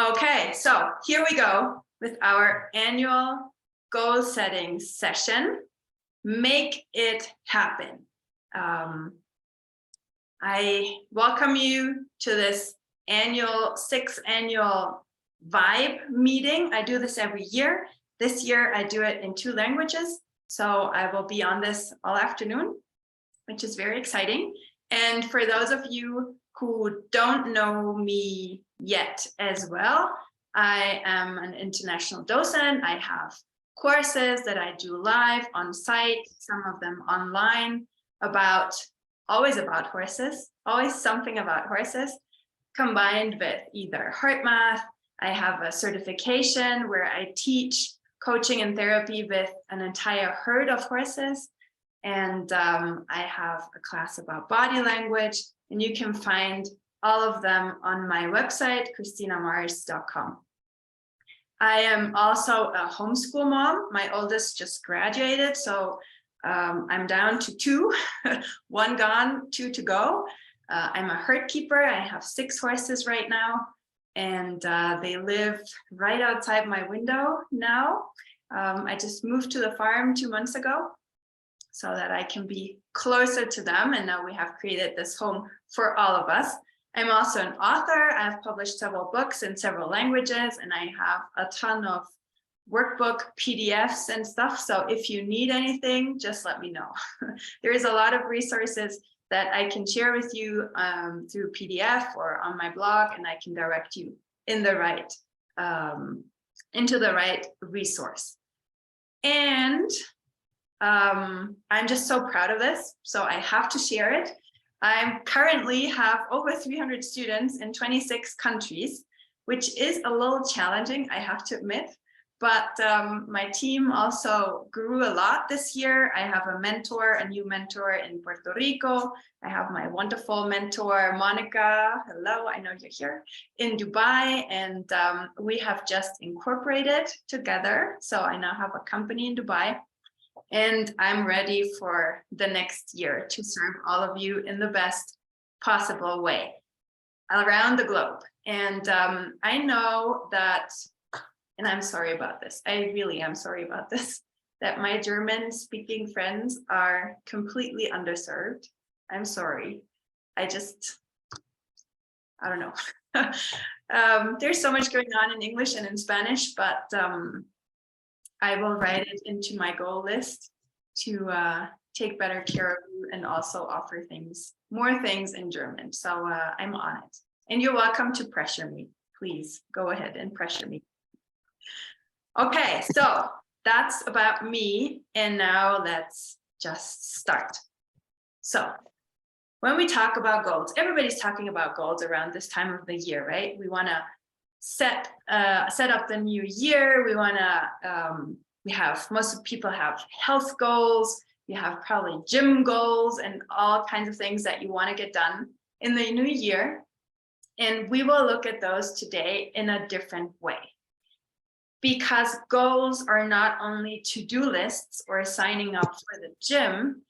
Okay, so here we go with our annual goal setting session. Make it happen. I welcome you to this sixth annual vibe meeting. I do this every year. This year I do it in 2 languages. So I will be on this all afternoon, which is very exciting. And for those of you who don't know me yet as well, I am an international docent. I have courses that I do live on site, some of them online, always about horses, always something about horses, combined with either heart math. I have a certification where I teach coaching and therapy with an entire herd of horses. And I have a class about body language, and you can find all of them on my website, christinamars.com. I am also a homeschool mom. My oldest just graduated, so I'm down to 2, 1 gone, 2 to go. I'm a herd keeper. I have 6 horses right now, and they live right outside my window now. I just moved to the farm 2 months ago, so that I can be closer to them. And now we have created this home for all of us. I'm also an author. I've published several books in several languages, and I have a ton of workbook PDFs and stuff. So if you need anything, just let me know. There is a lot of resources that I can share with you through PDF or on my blog, and I can direct you in the right into the right resource. And I'm just so proud of this, so I have to share it. I currently have over 300 students in 26 countries, which is a little challenging, I have to admit. But my team also grew a lot this year. I have a new mentor in Puerto Rico. I have my wonderful mentor, Monica. Hello, I know you're here, in Dubai. And we have just incorporated together. So I now have a company in Dubai. And I'm ready for the next year to serve all of you in the best possible way around the globe. And I know that, and I'm sorry about this, I really am sorry about this, that my German speaking friends are completely underserved. I'm sorry. I don't know. There's so much going on in English and in Spanish, but I will write it into my goal list to take better care of you and also offer more things in German. So I'm on it. And you're welcome to pressure me. Please go ahead and pressure me. Okay, so that's about me. And now let's just start. So when we talk about goals, everybody's talking about goals around this time of the year, right? We want to set up the new year. We want to most people have health goals. You have probably gym goals and all kinds of things that you want to get done in the new year. And we will look at those today in a different way, because goals are not only to-do lists or signing up for the gym.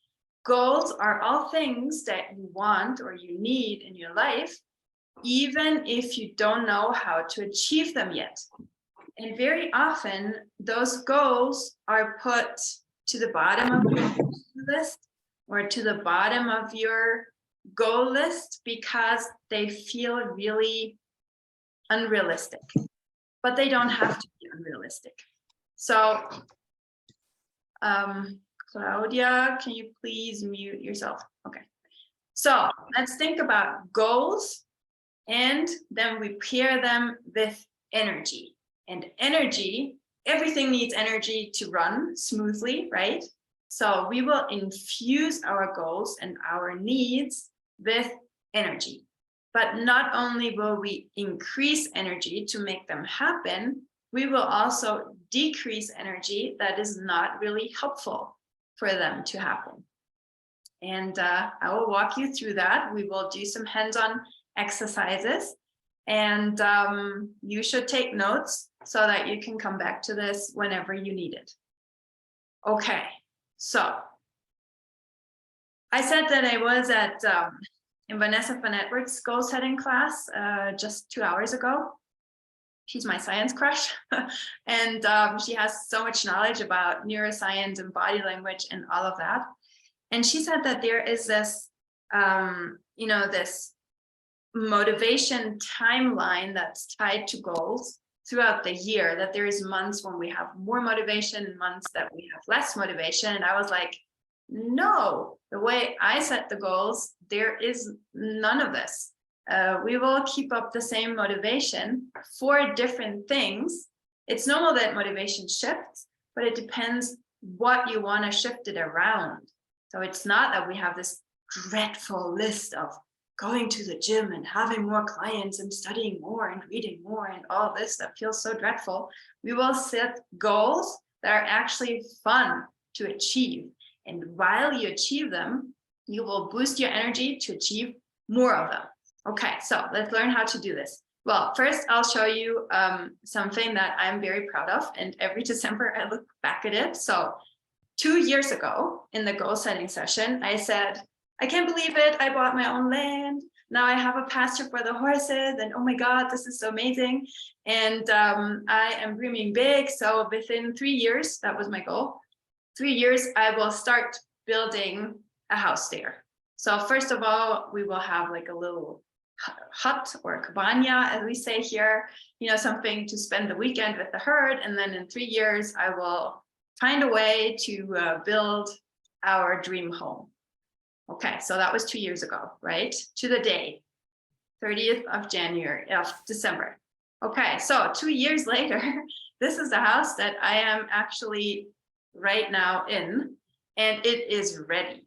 Goals are all things that you want or you need in your life, even if you don't know how to achieve them yet. And very often those goals are put to the bottom of your list or to the bottom of your goal list because they feel really unrealistic, but they don't have to be unrealistic. So Claudia, can you please mute yourself? Okay. So let's think about goals, and then we pair them with energy. And energy, everything needs energy to run smoothly, right? So we will infuse our goals and our needs with energy. But not only will we increase energy to make them happen, we will also decrease energy that is not really helpful for them to happen. And I will walk you through that. We will do some hands-on exercises, and you should take notes so that you can come back to this whenever you need it. Okay, so I said that I was in Vanessa Van Edwards' goal setting class just 2 hours ago. she's my science crush. And she has so much knowledge about neuroscience and body language and all of that. And she said that there is this, this motivation timeline that's tied to goals throughout the year, that there is months when we have more motivation and months that we have less motivation. And I was like, no, the way I set the goals, there is none of this. We will keep up the same motivation for different things. It's normal that motivation shifts, but it depends what you want to shift it around. So it's not that we have this dreadful list of going to the gym and having more clients and studying more and reading more and all this that feels so dreadful. We will set goals that are actually fun to achieve. And while you achieve them, you will boost your energy to achieve more of them. Okay, so let's learn how to do this. Well, first I'll show you something that I'm very proud of, and every December I look back at it. So 2 years ago in the goal setting session, I said, I can't believe it, I bought my own land. Now I have a pasture for the horses, and oh my God, this is so amazing. And I am dreaming big. So within 3 years, that was my goal. 3 years, I will start building a house there. So first of all, we will have like a little hut or a cabana, as we say here, something to spend the weekend with the herd. And then in 3 years, I will find a way to build our dream home. Okay, so that was 2 years ago, right? To the day, 30th of December. Okay, so 2 years later, this is the house that I am actually right now in, and it is ready.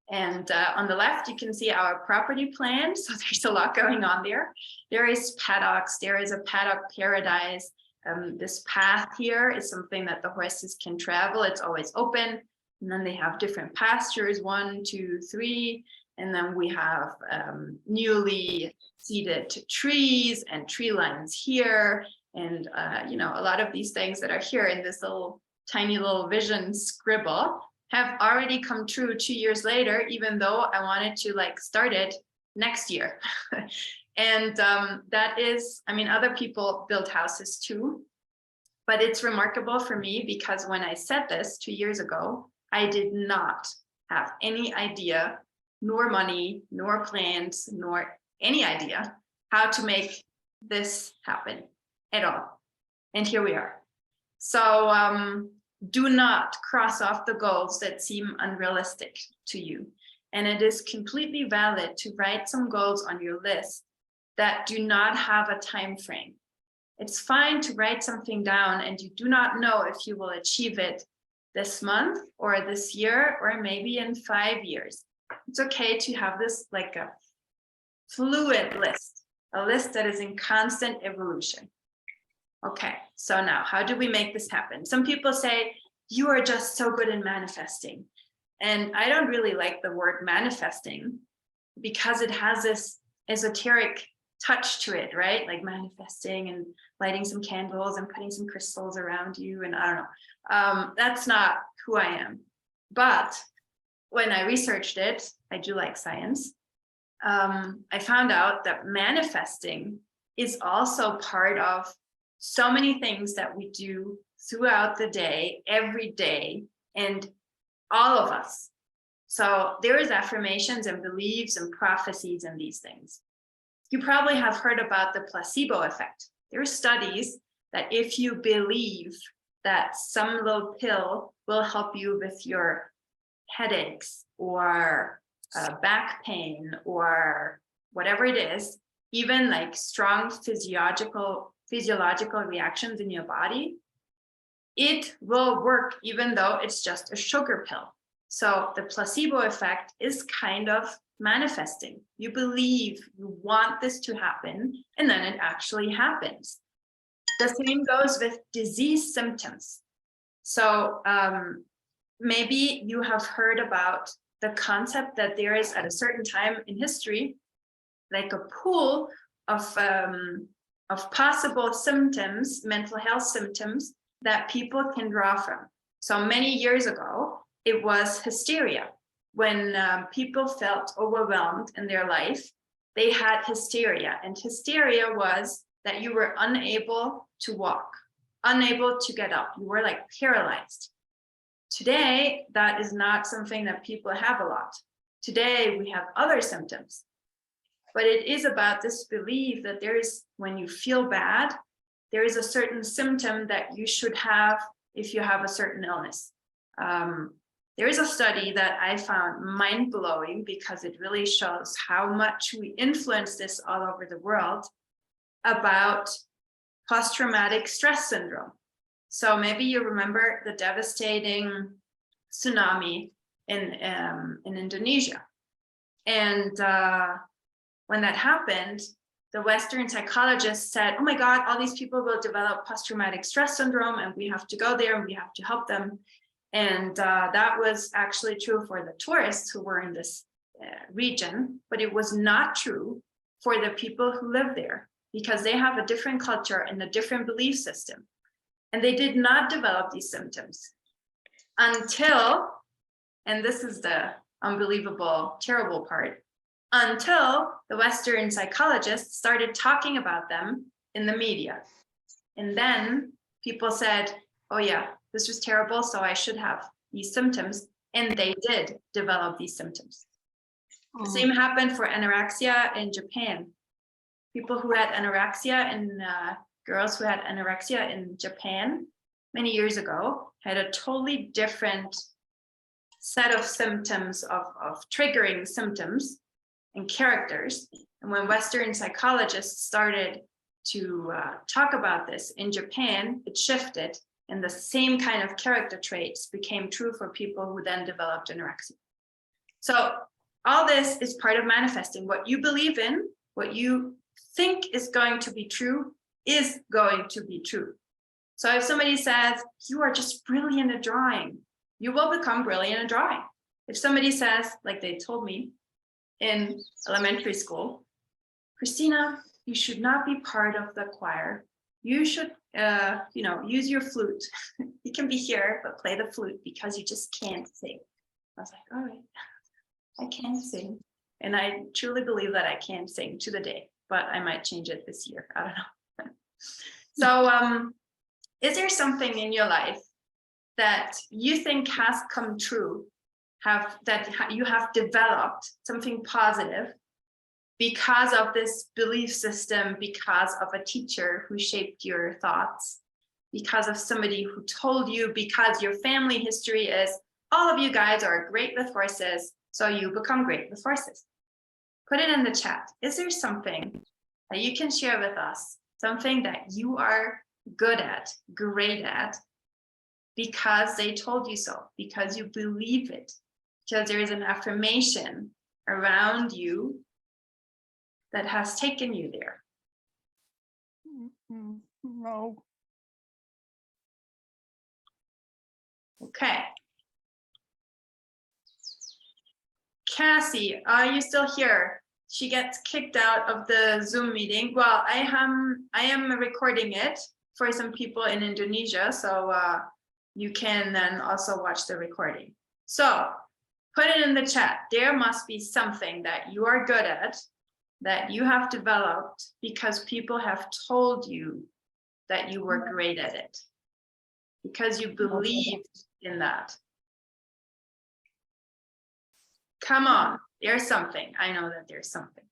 And on the left, you can see our property plan. So there's a lot going on there. There is paddocks. There is a paddock paradise. This path here is something that the horses can travel. It's always open. And then they have different pastures, 1, 2, 3. And then we have newly seeded trees and tree lines here. And, a lot of these things that are here in this tiny little vision scribble have already come true 2 years later, even though I wanted to start it next year. And that is, other people build houses too, but it's remarkable for me because when I said this 2 years ago, I did not have any idea, nor money, nor plans, nor any idea how to make this happen at all. And here we are. So do not cross off the goals that seem unrealistic to you. And it is completely valid to write some goals on your list that do not have a time frame. It's fine to write something down and you do not know if you will achieve it this month or this year or maybe in 5 years. It's okay to have this like a fluid list, a list that is in constant evolution. Okay, so now how do we make this happen? Some people say, you are just so good in manifesting. And I don't really like the word manifesting because it has this esoteric touch to it, right? Like manifesting and lighting some candles and putting some crystals around you. And I don't know, that's not who I am. But when I researched it, I do like science. I found out that manifesting is also part of so many things that we do throughout the day, every day, and all of us. So there is affirmations and beliefs and prophecies and these things. You probably have heard about the placebo effect. There are studies that if you believe that some little pill will help you with your headaches or back pain or whatever it is, even like strong physiological reactions in your body, it will work even though it's just a sugar pill. So the placebo effect is kind of manifesting. You believe you want this to happen, and then it actually happens. The same goes with disease symptoms. So maybe you have heard about the concept that there is at a certain time in history, like a pool of possible symptoms, mental health symptoms that people can draw from. So many years ago, it was hysteria. When people felt overwhelmed in their life, they had hysteria. And hysteria was that you were unable to walk, unable to get up. You were like paralyzed. Today, that is not something that people have a lot. Today, we have other symptoms. But it is about this belief that there is, when you feel bad, there is a certain symptom that you should have if you have a certain illness. There is a study that I found mind-blowing because it really shows how much we influence this all over the world about post-traumatic stress syndrome. So maybe you remember the devastating tsunami in Indonesia. And when that happened, the Western psychologists said, oh my God, all these people will develop post-traumatic stress syndrome and we have to go there and we have to help them. And that was actually true for the tourists who were in this region, but it was not true for the people who live there because they have a different culture and a different belief system. And they did not develop these symptoms until, and this is the unbelievable, terrible part, until the Western psychologists started talking about them in the media. And then people said, oh yeah, this was terrible, so I should have these symptoms. And they did develop these symptoms. Oh. The same happened for anorexia in Japan. People who had anorexia and girls who had anorexia in Japan many years ago had a totally different set of symptoms, of triggering symptoms and characters. And when Western psychologists started to talk about this in Japan, it shifted, and the same kind of character traits became true for people who then developed anorexia. So all this is part of manifesting. What you believe in, what you think is going to be true, is going to be true. So if somebody says, you are just brilliant at drawing, you will become brilliant at drawing. If somebody says, like they told me in elementary school, Christina, you should not be part of the choir. You should, use your flute. You can be here, but play the flute because you just can't sing. I was like, all right, I can't sing. And I truly believe that I can sing to the day, but I might change it this year. I don't know. So is there something in your life that you think has come true, that you have developed something positive because of this belief system, because of a teacher who shaped your thoughts, because of somebody who told you, because your family history is, all of you guys are great with horses, so you become great with horses? Put it in the chat. Is there something that you can share with us, something that you are good at, great at, because they told you so, because you believe it, because there is an affirmation around you that has taken you there? No. Okay. Cassie, are you still here? She gets kicked out of the Zoom meeting. Well, I am recording it for some people in Indonesia, so you can then also watch the recording. So put it in the chat. There must be something that you are good at, that you have developed because people have told you that you were great at it, because you believed in that. Come on, there's something. I know that there's something.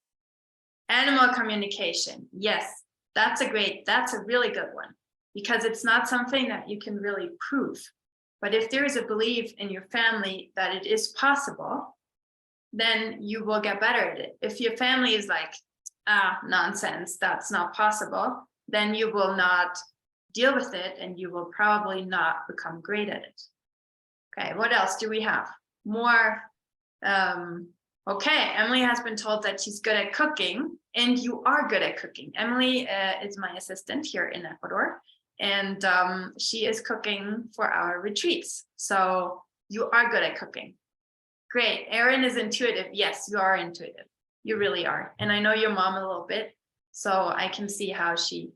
Animal communication. Yes, that's a really good one, because it's not something that you can really prove. But if there is a belief in your family that it is possible, then you will get better at it. If your family is like, nonsense, that's not possible, then you will not deal with it and you will probably not become great at it. Okay, what else do we have? More. Okay, Emily has been told that she's good at cooking, and you are good at cooking. Emily is my assistant here in Ecuador, and she is cooking for our retreats. So you are good at cooking. Great. Erin is intuitive. Yes, you are intuitive. You really are. And I know your mom a little bit, so I can see how she,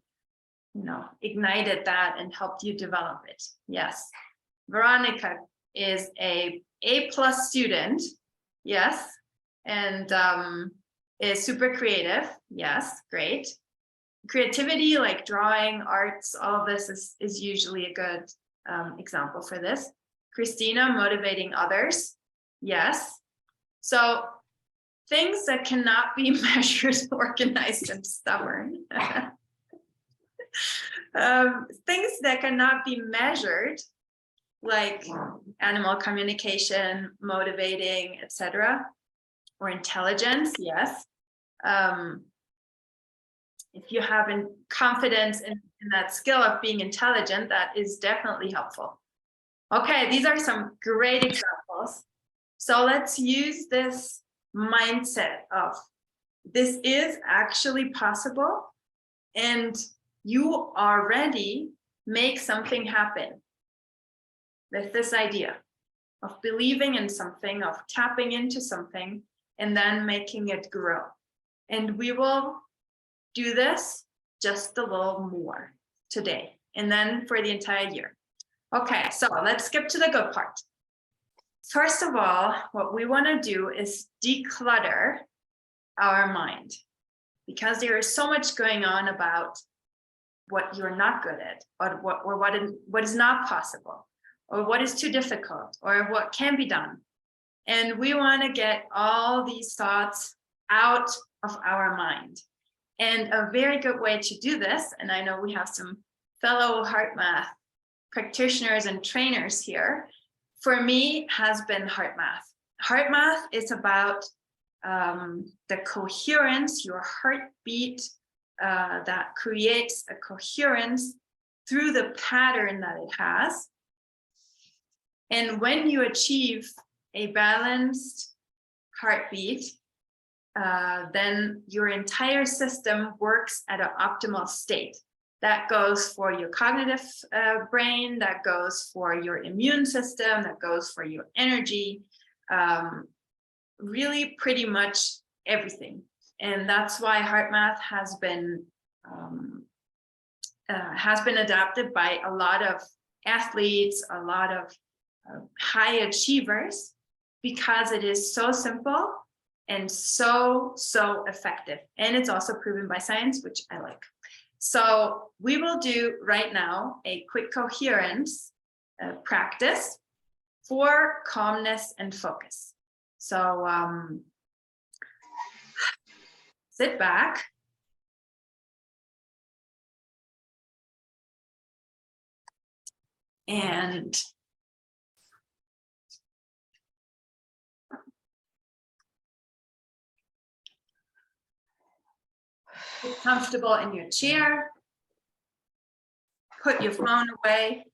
ignited that and helped you develop it. Yes. Veronica is a A+ student. Yes. And is super creative. Yes. Great. Creativity, like drawing, arts, all of this is usually a good example for this. Christina, motivating others. Yes. So things that cannot be measured, organized, and stubborn. Things that cannot be measured, like animal communication, motivating, etc., or intelligence. Yes. If you have confidence in that skill of being intelligent, that is definitely helpful. Okay, these are some great examples. So let's use this mindset of this is actually possible, and you already make something happen with this idea of believing in something, of tapping into something, and then making it grow. And we will do this just a little more today, and then for the entire year. Okay, so let's skip to the good part. First of all, what we want to do is declutter our mind, because there is so much going on about what you're not good at, or what is not possible, or what is too difficult, or what can be done. And we want to get all these thoughts out of our mind. And a very good way to do this, and I know we have some fellow heart math practitioners and trainers here, for me has been heart math. Heart math is about the coherence, your heartbeat that creates a coherence through the pattern that it has. And when you achieve a balanced heartbeat, then your entire system works at an optimal state. That goes for your cognitive brain, that goes for your immune system, that goes for your energy, really pretty much everything. And that's why heart math has been adapted by a lot of athletes, a lot of high achievers, because it is so simple and so effective. And it's also proven by science, which I like. So we will do right now a quick coherence practice for calmness and focus. So sit back. And get comfortable in your chair. Put your phone away.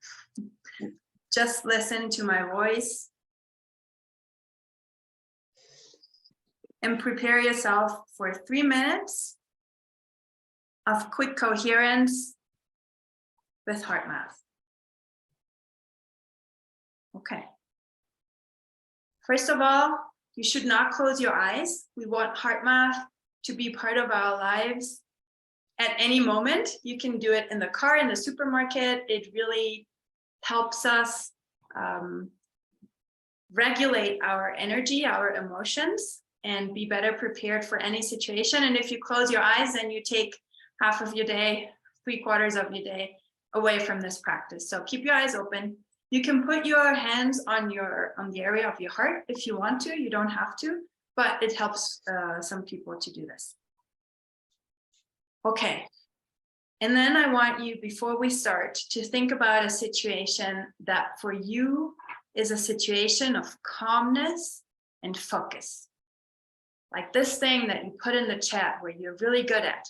Just listen to my voice. And prepare yourself for 3 minutes of quick coherence with heart math. Okay. First of all, you should not close your eyes. We want heart math to be part of our lives at any moment. You can do it in the car, in the supermarket. It really helps us regulate our energy, our emotions, and be better prepared for any situation. And if you close your eyes, then you take half of your day, 3/4 of your day away from this practice. So keep your eyes open. You can put your hands on the area of your heart if you want to. You don't have to, but it helps some people to do this. Okay. And then I want you, before we start, to think about a situation that for you is a situation of calmness and focus. Like this thing that you put in the chat where you're really good at: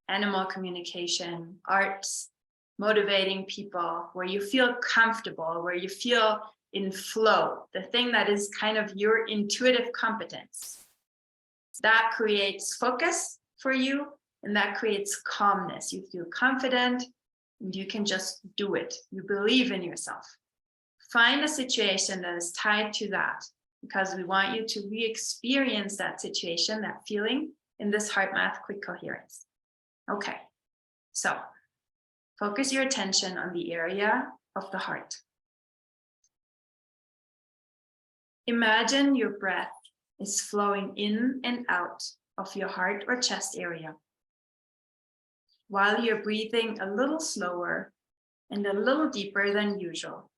animal communication, arts, motivating people, where you feel comfortable, where you feel in flow, the thing that is kind of your intuitive competence. That creates focus for you, and that creates calmness. You feel confident, and you can just do it. You believe in yourself. Find a situation that is tied to that, because we want you to re-experience that situation, that feeling, in this heart math quick coherence. Okay, so focus your attention on the area of the heart. Imagine your breath is flowing in and out of your heart or chest area. while you're breathing a little slower and a little deeper than usual.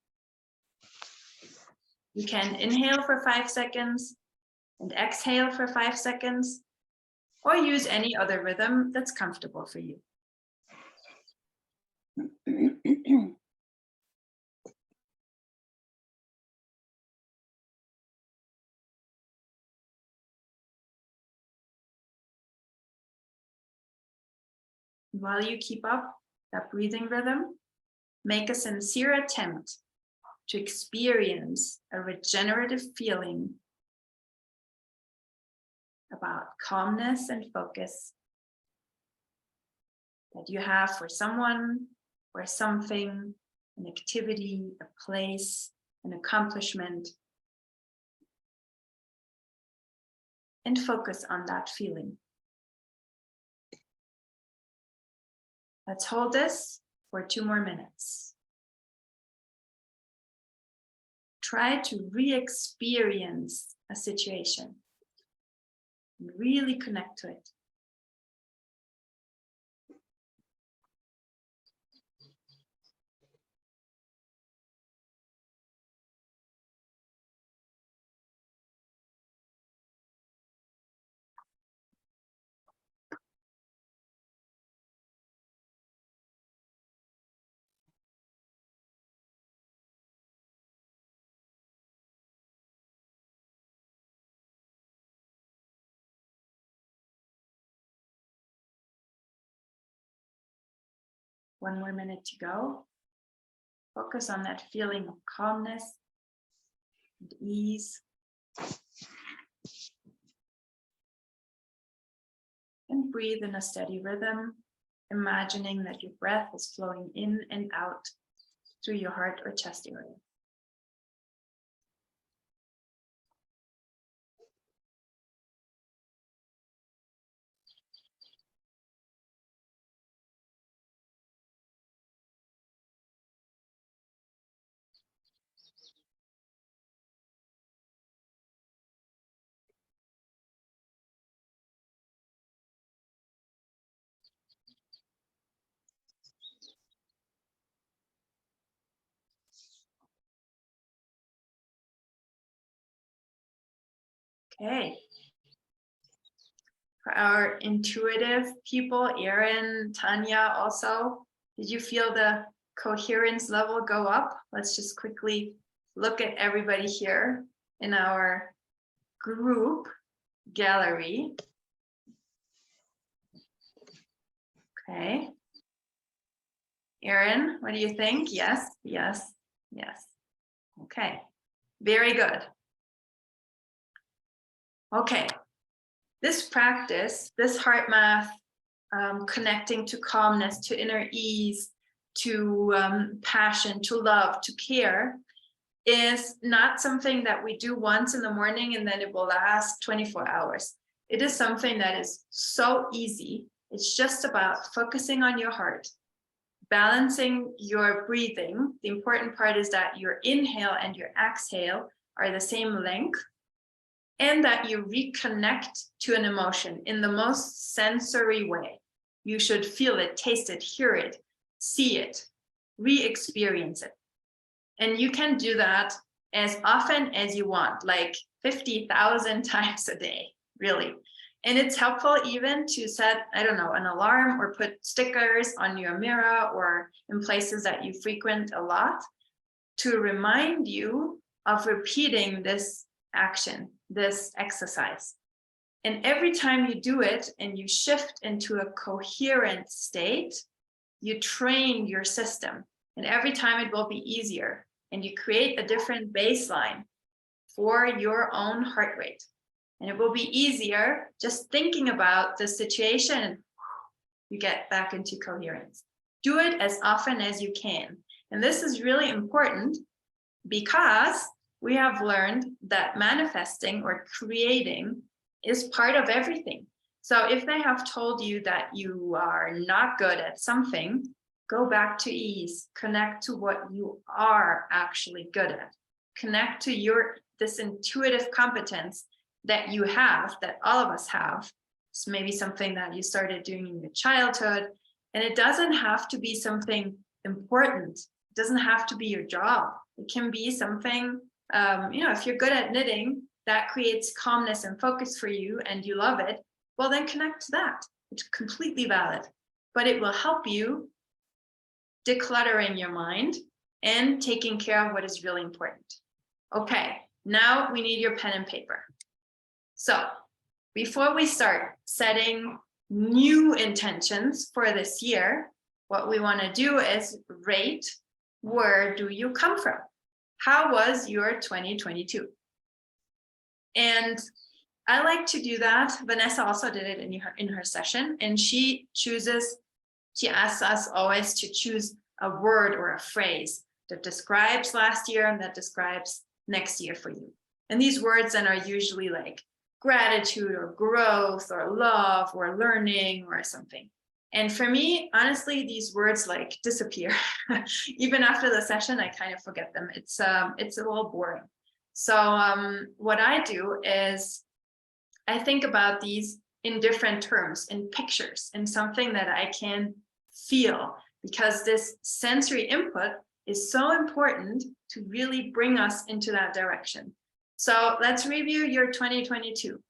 You can inhale for 5 seconds and exhale for 5 seconds, or use any other rhythm that's comfortable for you. While you keep up that breathing rhythm, make a sincere attempt to experience a regenerative feeling about calmness and focus that you have for someone or something, an activity, a place, an accomplishment, and focus on that feeling. Let's hold this for 2 more minutes. Try to re-experience a situation and really connect to it. One more minute to go. Focus on that feeling of calmness and ease. And breathe in a steady rhythm, imagining that your breath is flowing in and out through your heart or chest area. Okay. For our intuitive people, Erin, Tanya also, did you feel the coherence level go up? Let's just quickly look at everybody here in our group gallery. Okay. Erin, what do you think? Yes, yes, yes. Okay, very good. Okay, this practice, this heart math, connecting to calmness, to inner ease, to passion, to love, to care, is not something that we do once in the morning and then it will last 24 hours. It is something that is so easy. It's just about focusing on your heart, balancing your breathing. The important part is that your inhale and your exhale are the same length, and that you reconnect to an emotion in the most sensory way. You should feel it, taste it, hear it, see it, re-experience it. And you can do that as often as you want, like 50,000 times a day, really. And it's helpful even to set, I don't know, an alarm or put stickers on your mirror or in places that you frequent a lot to remind you of repeating this action, this exercise. And every time you do it and you shift into a coherent state, you train your system. And every time it will be easier. And you create a different baseline for your own heart rate. And it will be easier just thinking about the situation. You get back into coherence. Do it as often as you can. And this is really important because we have learned that manifesting or creating is part of everything. So if they have told you that you are not good at something, go back to ease, connect to what you are actually good at, connect to this intuitive competence that you have, that all of us have. It's maybe something that you started doing in your childhood, And it doesn't have to be something important. It doesn't have to be your job. It can be something, if you're good at knitting, that creates calmness and focus for you and you love it, well, then connect to that. It's completely valid, but it will help you decluttering your mind and taking care of what is really important. Okay, now we need your pen and paper. So before we start setting new intentions for this year, what we want to do is rate, where do you come from? How was your 2022? And I like to do that. Vanessa also did it in her session, and she asks us always to choose a word or a phrase that describes last year and that describes next year for you. And these words then are usually like gratitude or growth or love or learning or something. And for me, honestly, these words like disappear. Even after the session, I kind of forget them. It's a little boring. So what I do is I think about these in different terms, in pictures, in something that I can feel, because this sensory input is so important to really bring us into that direction. So let's review your 2022.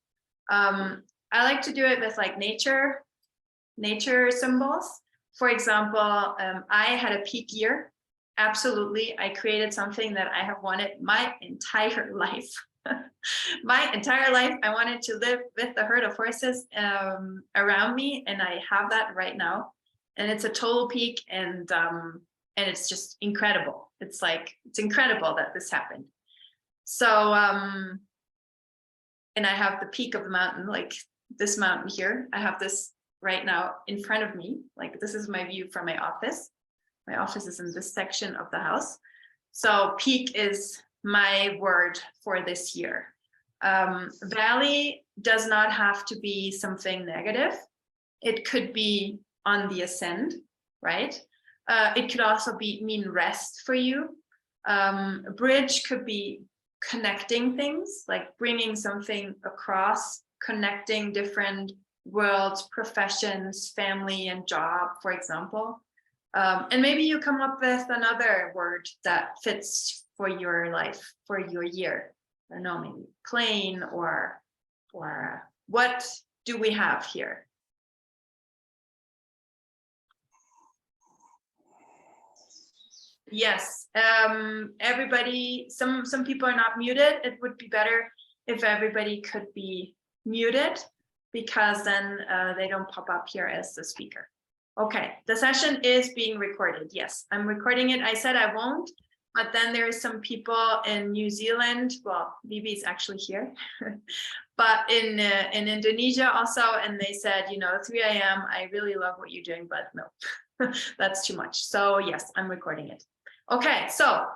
I like to do it with like nature symbols. For example, I had a peak year. Absolutely. I created something that I have wanted my entire life. My entire life, I wanted to live with a herd of horses around me, and I have that right now. And it's a total peak, and it's just incredible. It's incredible that this happened. So, and I have the peak of the mountain, like this mountain here. I have this right now in front of me. Like this is my view from my office. My office is in this section of the house. So peak is my word for this year. Valley does not have to be something negative. It could be on the ascend, right? It could also mean rest for you. Bridge could be connecting things, like bringing something across, connecting different worlds, professions, family, and job, for example. And maybe you come up with another word that fits for your life, for your year. I don't know, maybe plane or what do we have here? Yes, everybody, some people are not muted. It would be better if everybody could be muted, because then they don't pop up here as the speaker. Okay, the session is being recorded. Yes, I'm recording it. I said I won't, but then there's some people in New Zealand. Well, Vivi's actually here, but in Indonesia also, and they said, 3 a.m. I really love what you're doing, but no, that's too much. So yes, I'm recording it. Okay, so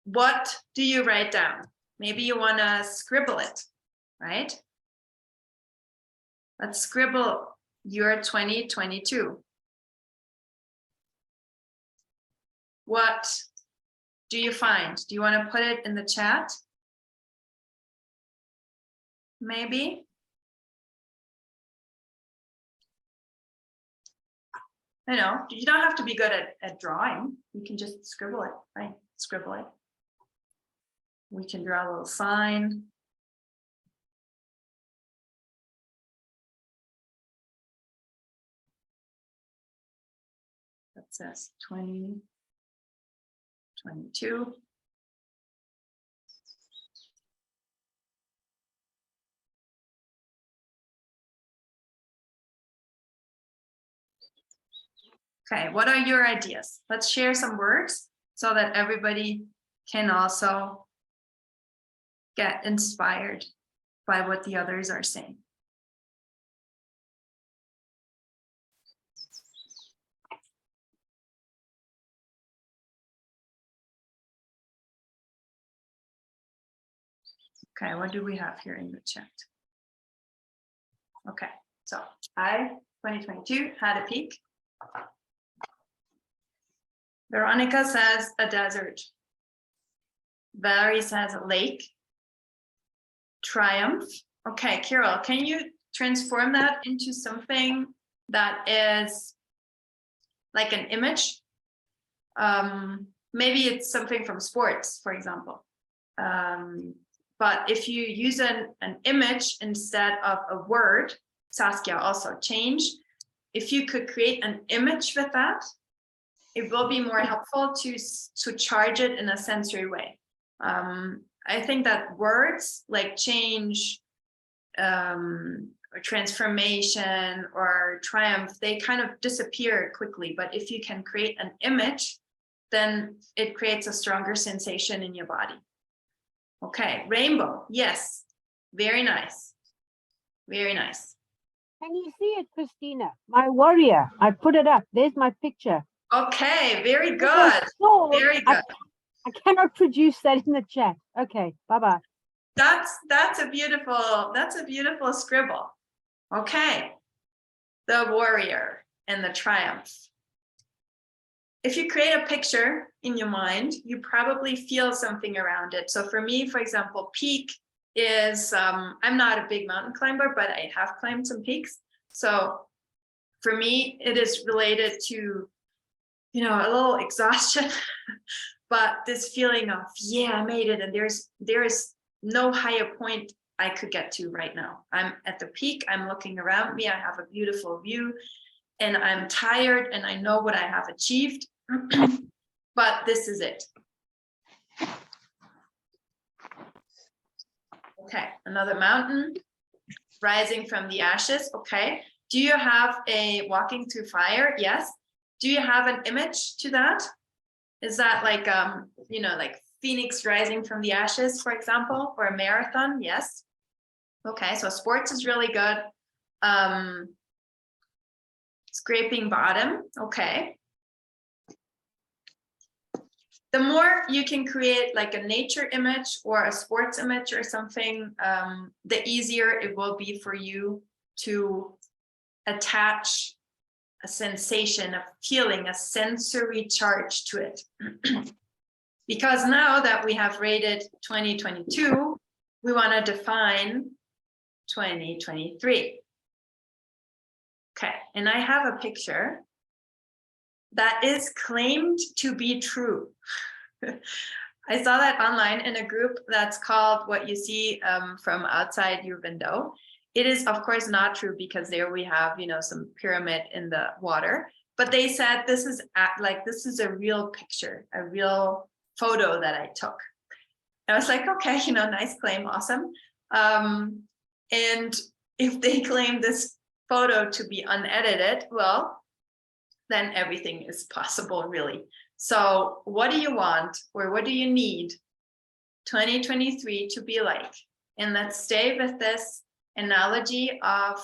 what do you write down? Maybe you want to scribble it, right? Let's scribble your 2022. What do you find? Do you want to put it in the chat? Maybe. I know, you don't have to be good at drawing. You can just scribble it, right? Scribble it. We can draw a little sign. That says 2022. Okay, what are your ideas? Let's share some words so that everybody can also get inspired by what the others are saying. Okay, what do we have here in the chat? Okay, so I, 2022, had a peak. Veronica says a desert. Valerie says a lake. Triumph. Okay, Carol, can you transform that into something that is like an image. Maybe it's something from sports, for example. But if you use an image instead of a word, Saskia also change. If you could create an image with that, it will be more helpful to charge it in a sensory way. I think that words like change, or transformation or triumph, they kind of disappear quickly. But if you can create an image, then it creates a stronger sensation in your body. Okay, rainbow. Yes, very nice. Very nice. Can you see it, Christina? My warrior. I put it up. There's my picture. Okay, very good. Very good. I cannot produce that in the chat. Okay, bye-bye. That's a beautiful scribble. Okay. The warrior and the triumph. If you create a picture in your mind, you probably feel something around it. So for me, for example, peak is, I'm not a big mountain climber, but I have climbed some peaks. So for me, it is related to, you know, a little exhaustion, but this feeling of, yeah, I made it. And there is no higher point I could get to right now. I'm at the peak, I'm looking around me, I have a beautiful view, and I'm tired and I know what I have achieved, but this is it. Okay, another mountain, rising from the ashes. Okay, do you have a walking through fire? Yes. Do you have an image to that? Is that like, you know, like Phoenix rising from the ashes, for example, or a marathon? Yes. Okay, so sports is really good. Scraping bottom, okay. The more you can create like a nature image or a sports image or something, the easier it will be for you to attach a sensation, a feeling, a sensory charge to it. Because now that we have rated 2022, we want to define 2023. Okay, and I have a picture that is claimed to be true. I saw that online in a group that's called What You See from Outside Your Window. It is, of course, not true because there we have, you know, some pyramid in the water. But they said this is this is a real picture, a real photo that I took. I was like, okay, you know, nice claim, awesome. And if they claim this photo to be unedited, well, then everything is possible, really. So what do you want, or what do you need 2023 to be like? And let's stay with this analogy of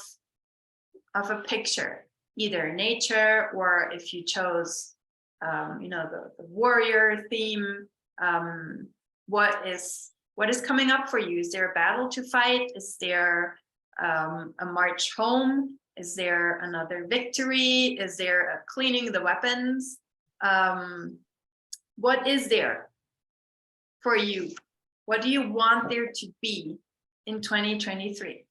a picture, either nature, or if you chose, you know, the warrior theme, what is coming up for you? Is there a battle to fight? Is there a march home? Is there another victory? Is there a cleaning the weapons? What is there for you? What do you want there to be in 2023?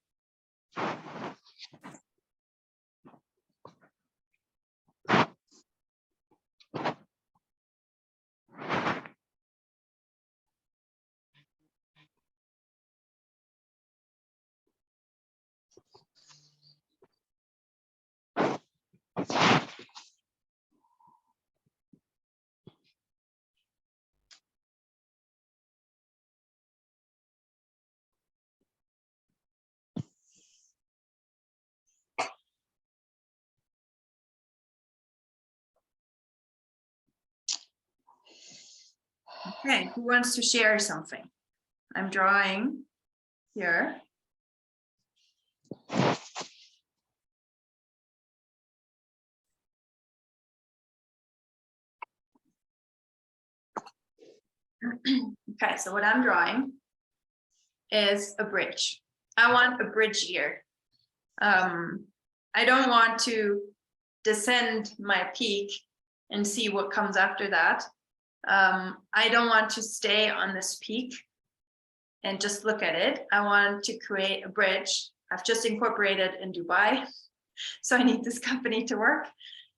Okay, who wants to share something? I'm drawing here. Okay, so what I'm drawing is a bridge. I want a bridge here. I don't want to descend my peak and see what comes after that. I don't want to stay on this peak and just look at it. I want to create a bridge. I've just incorporated in Dubai, so I need this company to work.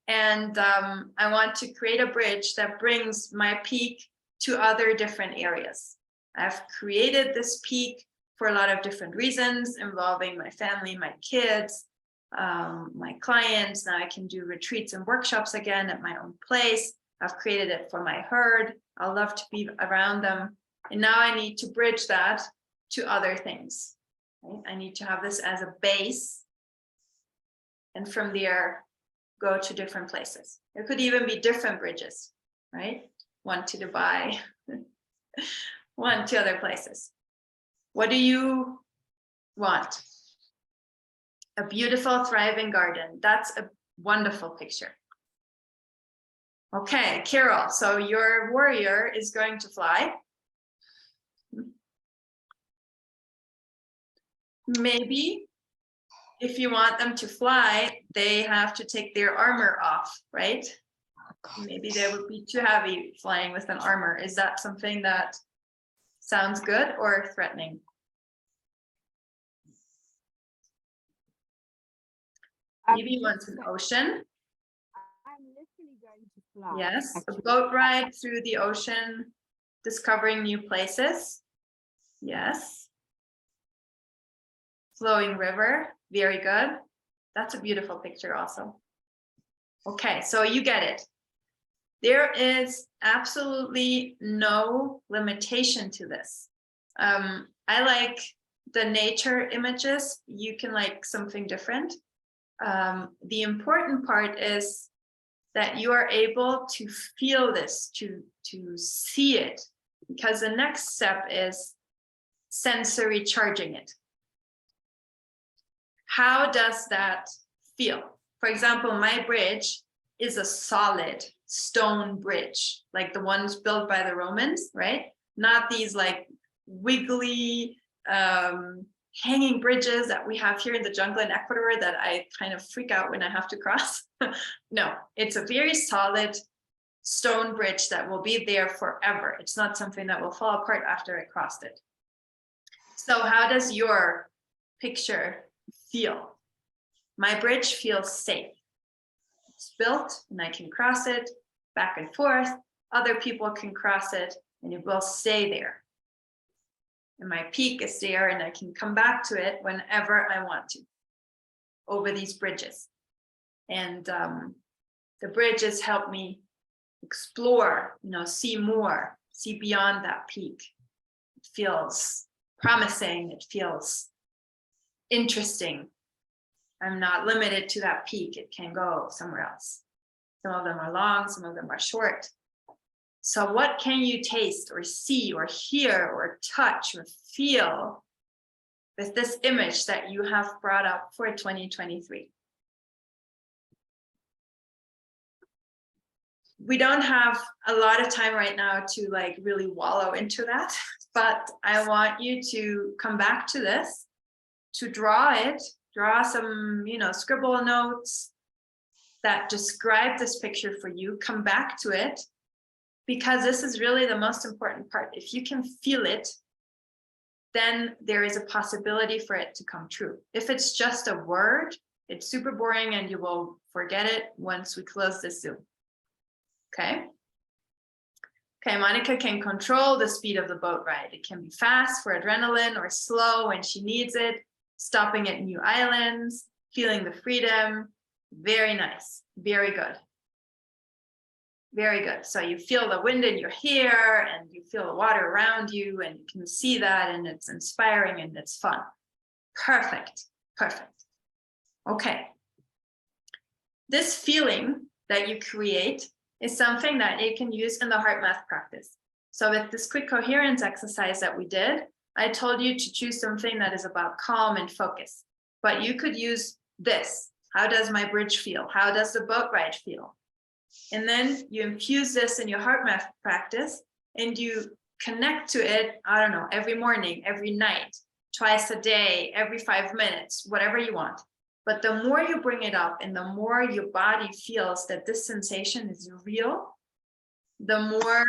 And I want to create a bridge that brings my peak to other different areas. I've created this peak for a lot of different reasons involving my family, my kids, my clients. Now I can do retreats and workshops again at my own place. I've created it for my herd. I love to be around them. And now I need to bridge that to other things. Right? I need to have this as a base. And from there, go to different places. There could even be different bridges, right? One to Dubai, one to other places. What do you want? A beautiful, thriving garden. That's a wonderful picture. Okay, Carol, so your warrior is going to fly. Maybe if you want them to fly, they have to take their armor off, right? Maybe they would be too heavy flying with an armor. Is that something that sounds good or threatening? Maybe you want an ocean. I'm literally going to fly. Yes, actually. a boat ride through the ocean, discovering new places. Yes. Flowing river, very good. That's a beautiful picture also. Okay, so you get it. There is absolutely no limitation to this. I like the nature images. You can like something different. The important part is that you are able to feel this, to see it, because the next step is sensory charging it. How does that feel? For example, my bridge is a solid stone bridge, like the ones built by the Romans, right? Not these like wiggly hanging bridges that we have here in the jungle in Ecuador that I kind of freak out when I have to cross. No, it's a very solid stone bridge that will be there forever. It's not something that will fall apart after I crossed it. So how does your picture feel? My bridge feels safe. It's built and I can cross it back and forth. Other people can cross it and it will stay there. And my peak is there and I can come back to it whenever I want to over these bridges. And the bridges help me explore, see more, see beyond that peak. It feels promising. It feels interesting. I'm not limited to that peak. It can go somewhere else. Some of them are long, some of them are short. So what can you taste or see or hear or touch or feel with this image that you have brought up for 2023? We don't have a lot of time right now to like really wallow into that, but I want you to come back to this, to draw it, draw some, scribble notes that describe this picture for you, come back to it, because this is really the most important part. If you can feel it, then there is a possibility for it to come true. If it's just a word, it's super boring and you will forget it once we close this Zoom. Okay. Okay, Monica can control the speed of the boat ride. It can be fast for adrenaline or slow when she needs it, stopping at new islands, feeling the freedom. Very nice. Very good. Very good. So you feel the wind in your hair and you feel the water around you and you can see that and it's inspiring and it's fun. Perfect. Perfect. Okay. This feeling that you create is something that you can use in the heart math practice. So with this quick coherence exercise that we did, I told you to choose something that is about calm and focus, but you could use this. How does my bridge feel? How does the boat ride feel? And then you infuse this in your heart math practice and you connect to it, I don't know, every morning, every night, twice a day, every 5 minutes, whatever you want. But the more you bring it up and the more your body feels that this sensation is real, the more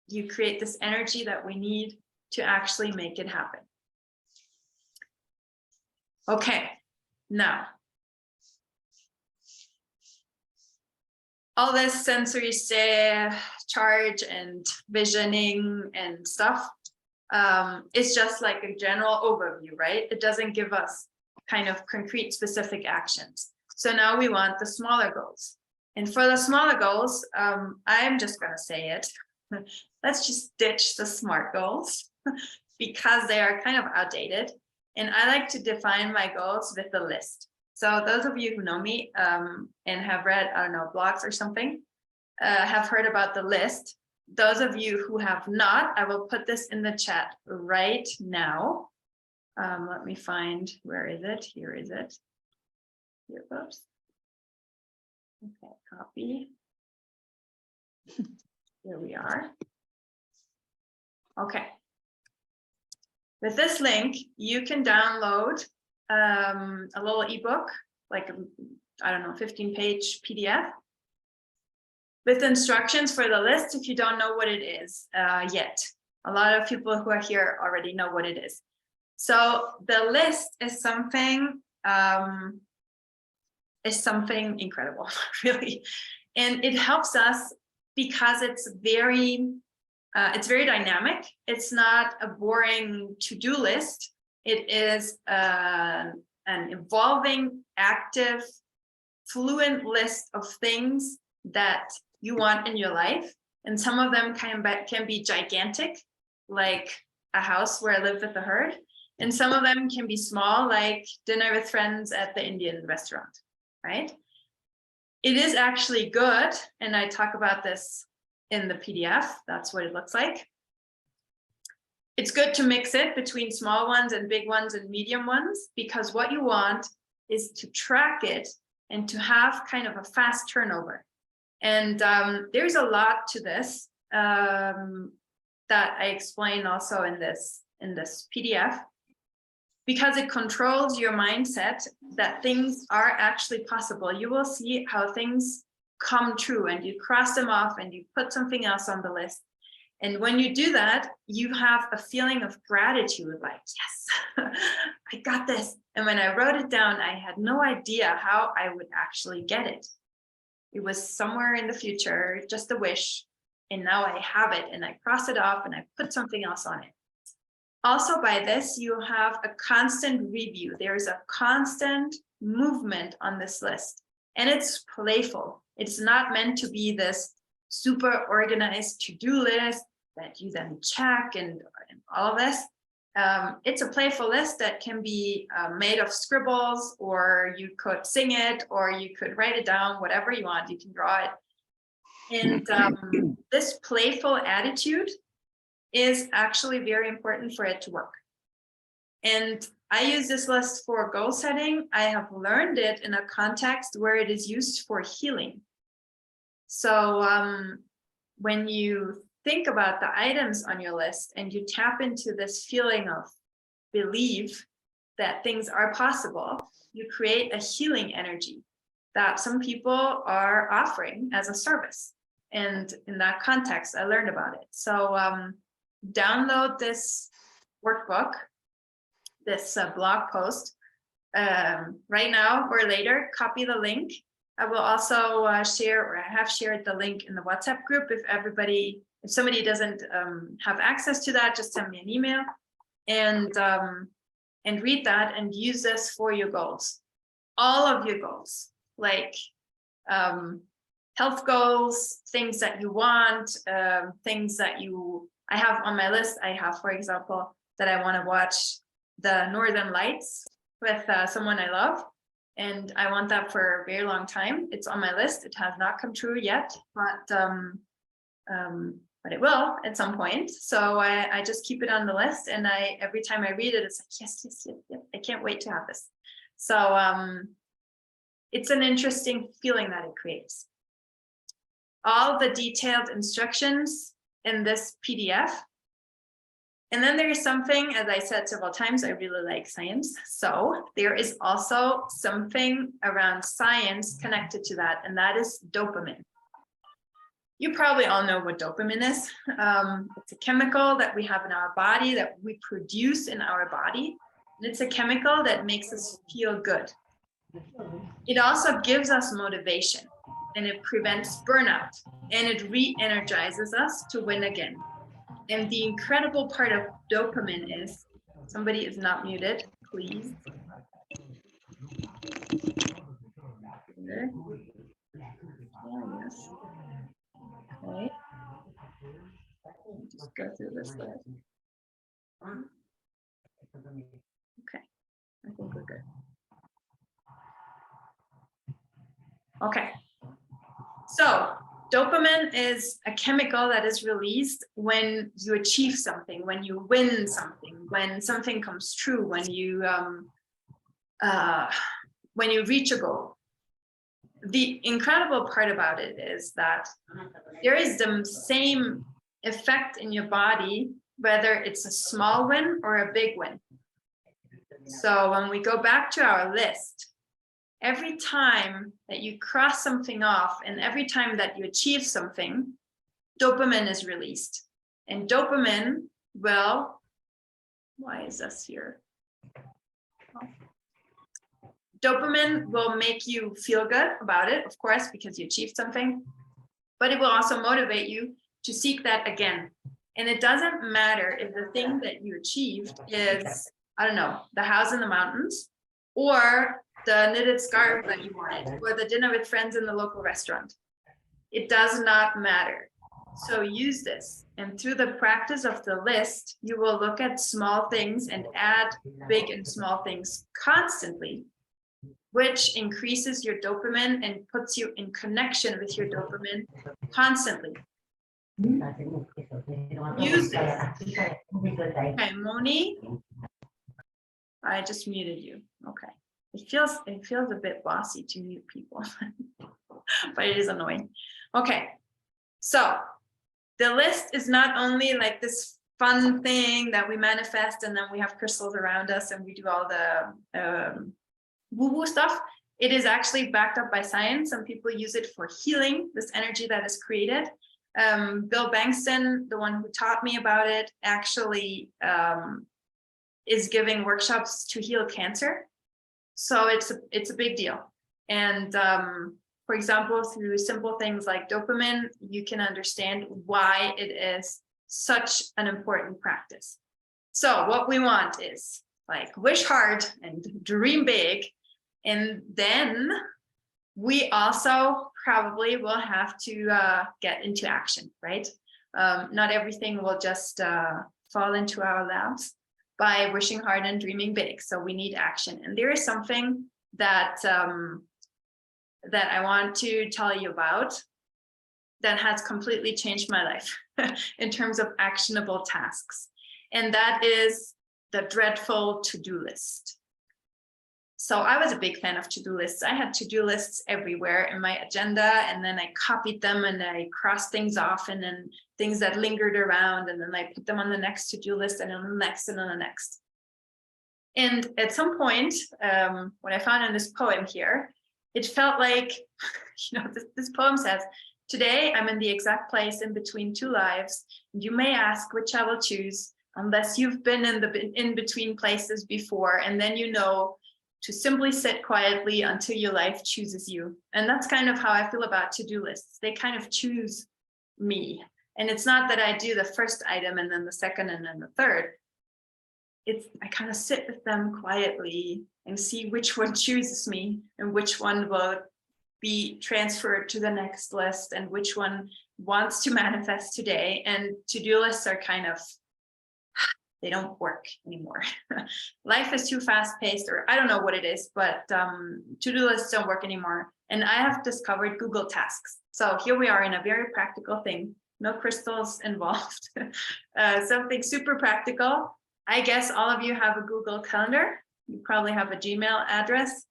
you create this energy that we need to actually make it happen. Okay, now, all this sensory charge and visioning and stuff, it's just like a general overview, right? It doesn't give us kind of concrete specific actions. So now we want the smaller goals. And for the smaller goals, I'm just going to say it. Let's just ditch the SMART goals because they are kind of outdated. And I like to define my goals with a list. So those of you who know me and have read, I don't know, blogs or something, have heard about the list. Those of you who have not, I will put this in the chat right now. Let me find, where is it? Here is it. Here, oops. Okay, copy. Here we are. Okay. With this link, you can download a little ebook, like, I don't know, 15-page PDF with instructions for the list if you don't know what it is yet. A lot of people who are here already know what it is. So the list is something incredible, really. And it helps us because it's very dynamic. It's not a boring to-do list. It is an evolving, active, fluent list of things that you want in your life. And some of them can be gigantic, like a house where I live with the herd. And some of them can be small, like dinner with friends at the Indian restaurant, right? It is actually good, and I talk about this in the PDF. That's what it looks like. It's good to mix it between small ones and big ones and medium ones, because what you want is to track it and to have kind of a fast turnover. And there's a lot to this that I explain also in this PDF, because it controls your mindset that things are actually possible. You will see how things come true, and you cross them off and you put something else on the list. And when you do that, you have a feeling of gratitude, like, yes, I got this. And when I wrote it down, I had no idea how I would actually get it. It was somewhere in the future, just a wish. And now I have it, and I cross it off and I put something else on it. Also, by this, you have a constant review. There's a constant movement on this list, and it's playful. It's not meant to be this super organized to-do list that you then check and all of this. It's a playful list that can be made of scribbles, or you could sing it, or you could write it down, whatever you want. You can draw it. And this playful attitude is actually very important for it to work. And I use this list for goal setting. I have learned it in a context where it is used for healing. So when you think about the items on your list and you tap into this feeling of belief that things are possible, you create a healing energy that some people are offering as a service. And in that context, I learned about it. So download this workbook, this blog post right now or later, copy the link. I will also share, or I have shared the link in the WhatsApp group. If somebody doesn't have access to that, just send me an email and read that and use this for your goals. All of your goals, like health goals, things that you want, things that I have on my list. I have, for example, that I want to watch the Northern Lights with someone I love. And I want that for a very long time. It's on my list. It has not come true yet, but it will at some point. So I just keep it on the list, and every time I read it, it's like, yes, yes, yes, yes. I can't wait to have this. So it's an interesting feeling that it creates. All the detailed instructions in this PDF. And then there is something, as I said several times, I really like science. So there is also something around science connected to that, and that is dopamine. You probably all know what dopamine is. It's a chemical that we have in our body, that we produce in our body. And it's a chemical that makes us feel good. It also gives us motivation. and it prevents burnout, and it re-energizes us to win again. And the incredible part of dopamine is, somebody is not muted, please. There. Oh, yes. Okay. Just go through this list. Okay, I think we're good. Okay, so dopamine is a chemical that is released when you achieve something, when you win something, when something comes true, when you reach a goal. The incredible part about it is that there is the same effect in your body, whether it's a small win or a big win. So when we go back to our list, every time that you cross something off and every time that you achieve something, dopamine is released. And dopamine will, why is this here? Dopamine will make you feel good about it, of course, because you achieved something, but it will also motivate you to seek that again. And it doesn't matter if the thing that you achieved is, I don't know, the house in the mountains, or the knitted scarf that you wanted, or the dinner with friends in the local restaurant. It does not matter. So use this. And through the practice of the list, you will look at small things and add big and small things constantly, which increases your dopamine and puts you in connection with your dopamine constantly. Use this. Okay, Moni, I just muted you. Okay. It feels a bit bossy to mute people, but it is annoying. Okay, so the list is not only like this fun thing that we manifest and then we have crystals around us and we do all the woo-woo stuff. It is actually backed up by science. Some people use it for healing, this energy that is created. Bill Bankston, the one who taught me about it, actually is giving workshops to heal cancer. So it's a big deal. And for example, through simple things like dopamine, you can understand why it is such an important practice. So what we want is like wish hard and dream big. And then we also probably will have to get into action, right? Not everything will just fall into our laps by wishing hard and dreaming big. So we need action. And there is something that that I want to tell you about that has completely changed my life in terms of actionable tasks. And that is the dreadful to-do list. So I was a big fan of to-do lists. I had to-do lists everywhere in my agenda, and then I copied them and I crossed things off, and then things that lingered around, and then I put them on the next to-do list and on the next and on the next. And at some point, when I found in this poem here, it felt like, you know, this poem says, today I'm in the exact place in between two lives. You may ask which I will choose, unless you've been in the in-between places before, and then you know to simply sit quietly until your life chooses you. And that's kind of how I feel about to-do lists. They kind of choose me. And it's not that I do the first item and then the second and then the third. I kind of sit with them quietly and see which one chooses me and which one will be transferred to the next list and which one wants to manifest today. And to-do lists are kind of, they don't work anymore. Life is too fast-paced, or I don't know what it is, but to-do lists don't work anymore. And I have discovered Google Tasks. So here we are in a very practical thing, no crystals involved, something super practical. I guess all of you have a Google Calendar. You probably have a Gmail address.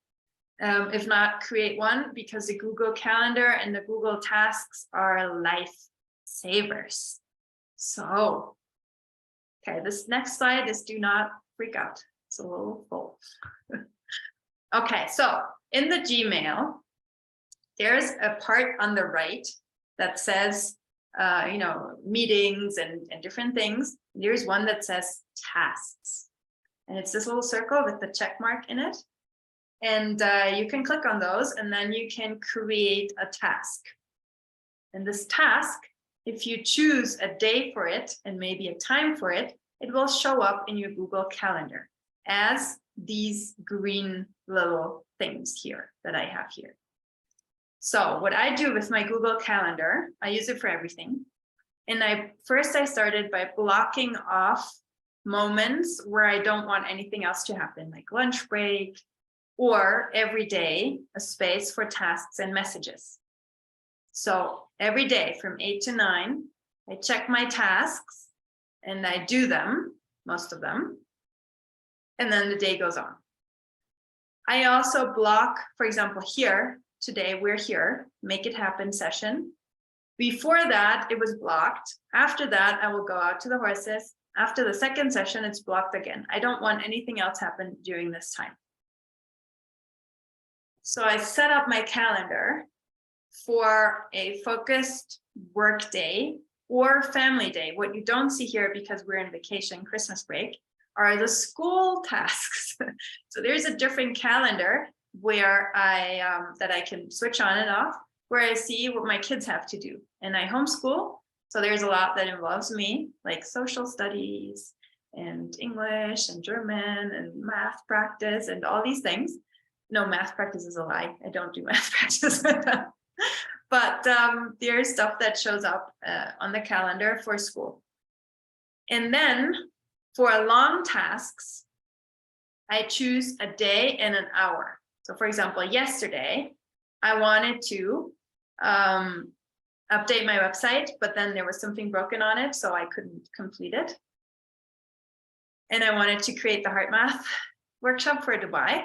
If not, create one, because the Google Calendar and the Google Tasks are life savers. So, okay, this next slide is do not freak out. It's a little full. Okay, so in the Gmail, there's a part on the right that says, you know, meetings and different things. There's one that says tasks. And it's this little circle with the check mark in it. And you can click on those and then you can create a task. And this task, if you choose a day for it and maybe a time for it, it will show up in your Google Calendar as these green little things here that I have here. So what I do with my Google Calendar, I use it for everything. And I started by blocking off moments where I don't want anything else to happen, like lunch break, or every day, a space for tasks and messages. So every day from 8 to 9, I check my tasks and I do them, most of them, and then the day goes on. I also block, for example, here, today we're here, Make.It.Happen Session. Before that, it was blocked. After that, I will go out to the horses. After the second session, it's blocked again. I don't want anything else happen during this time. So I set up my calendar for a focused work day or family day. What you don't see here, because we're in vacation, Christmas break, are the school tasks. So there's a different calendar where that I can switch on and off, where I see what my kids have to do. And I homeschool, so there's a lot that involves me, like social studies and English and German and math practice and all these things. No, math practice is a lie. I don't do math practice. But there's stuff that shows up on the calendar for school. And then for long tasks, I choose a day and an hour. So for example, yesterday, I wanted to update my website, but then there was something broken on it, so I couldn't complete it. And I wanted to create the heart math workshop for Dubai.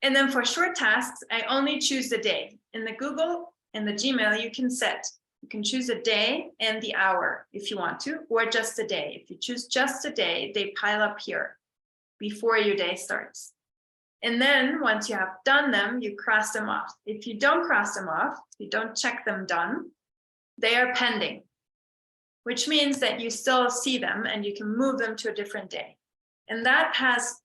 And then for short tasks, I only choose the day. In the Google and the Gmail, you can choose a day and the hour if you want to, or just a day. If you choose just a day, they pile up here before your day starts. And then once you have done them, you cross them off. If you don't cross them off, you don't check them done, they are pending, which means that you still see them and you can move them to a different day. And that has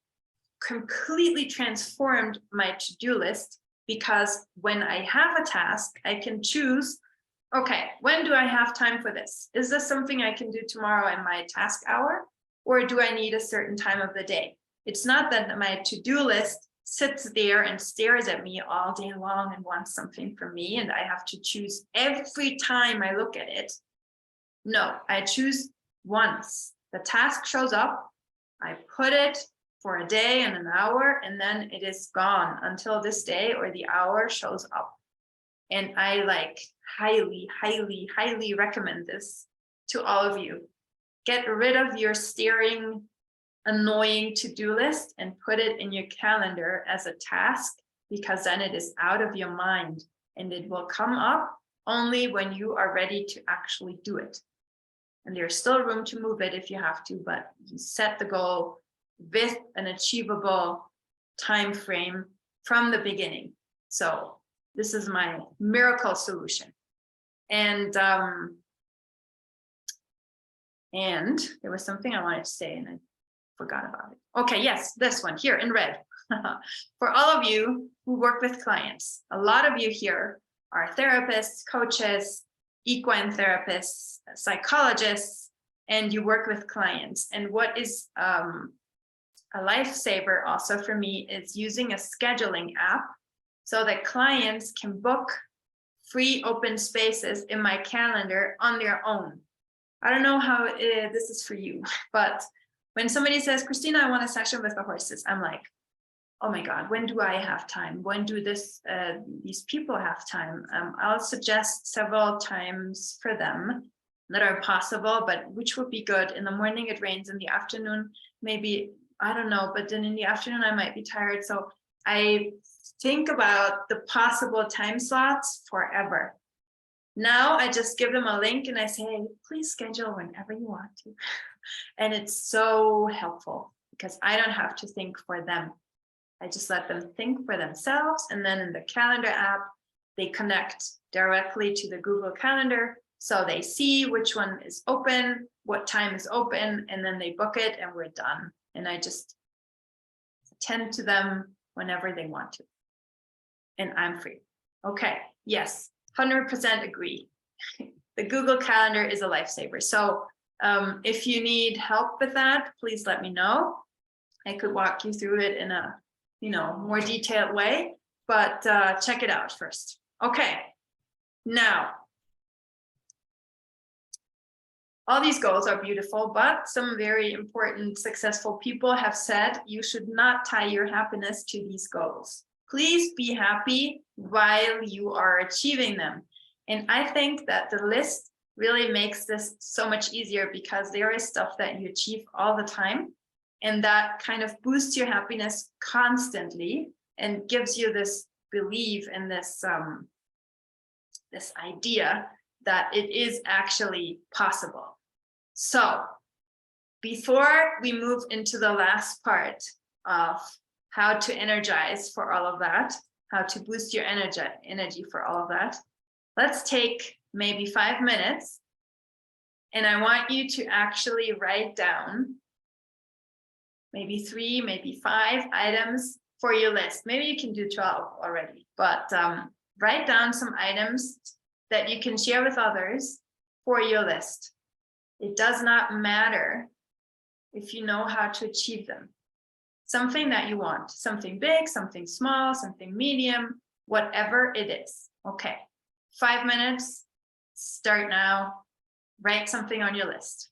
completely transformed my to-do list, because when I have a task, I can choose, okay, when do I have time for this? Is this something I can do tomorrow in my task hour? Or do I need a certain time of the day? It's not that my to-do list sits there and stares at me all day long and wants something from me, and I have to choose every time I look at it. No, I choose once. The task shows up, I put it for a day and an hour, and then it is gone until this day or the hour shows up. And I highly, highly, highly recommend this to all of you. Get rid of your staring, annoying to-do list and put it in your calendar as a task, because then it is out of your mind and it will come up only when you are ready to actually do it. And there's still room to move it if you have to, but you set the goal with an achievable time frame from the beginning. So this is my miracle solution. And there was something I wanted to say and I forgot about it. Okay, yes, this one here in red. For all of you who work with clients, a lot of you here are therapists, coaches, equine therapists, psychologists, and you work with clients. And what is a lifesaver also for me is using a scheduling app so that clients can book free open spaces in my calendar on their own. I don't know how this is for you, but when somebody says, Christina, I want a session with the horses, I'm like, oh my God, when do I have time? When do these people have time? I'll suggest several times for them that are possible, but which would be good. In the morning, it rains. In the afternoon, maybe, I don't know, but then in the afternoon, I might be tired. So I think about the possible time slots forever. Now I just give them a link and I say, hey, please schedule whenever you want to. And it's so helpful because I don't have to think for them. I just let them think for themselves. And then in the calendar app, they connect directly to the Google Calendar. So they see which one is open, what time is open, and then they book it and we're done. And I just attend to them whenever they want to. And I'm free. Okay, yes, 100% agree. The Google Calendar is a lifesaver. So if you need help with that, please let me know. I could walk you through it in a, more detailed way, but check it out first. Okay, now, all these goals are beautiful, but some very important successful people have said you should not tie your happiness to these goals. Please be happy while you are achieving them. And I think that the list really makes this so much easier because there is stuff that you achieve all the time. And that kind of boosts your happiness constantly and gives you this belief and this idea that it is actually possible. So before we move into the last part of how to energize for all of that, how to boost your energy for all of that, let's take maybe 5 minutes. And I want you to actually write down maybe 3, maybe 5 items for your list. Maybe you can do 12 already, but write down some items that you can share with others for your list. It does not matter if you know how to achieve them. Something that you want, something big, something small, something medium, whatever it is. Okay, 5 minutes, start now, write something on your list.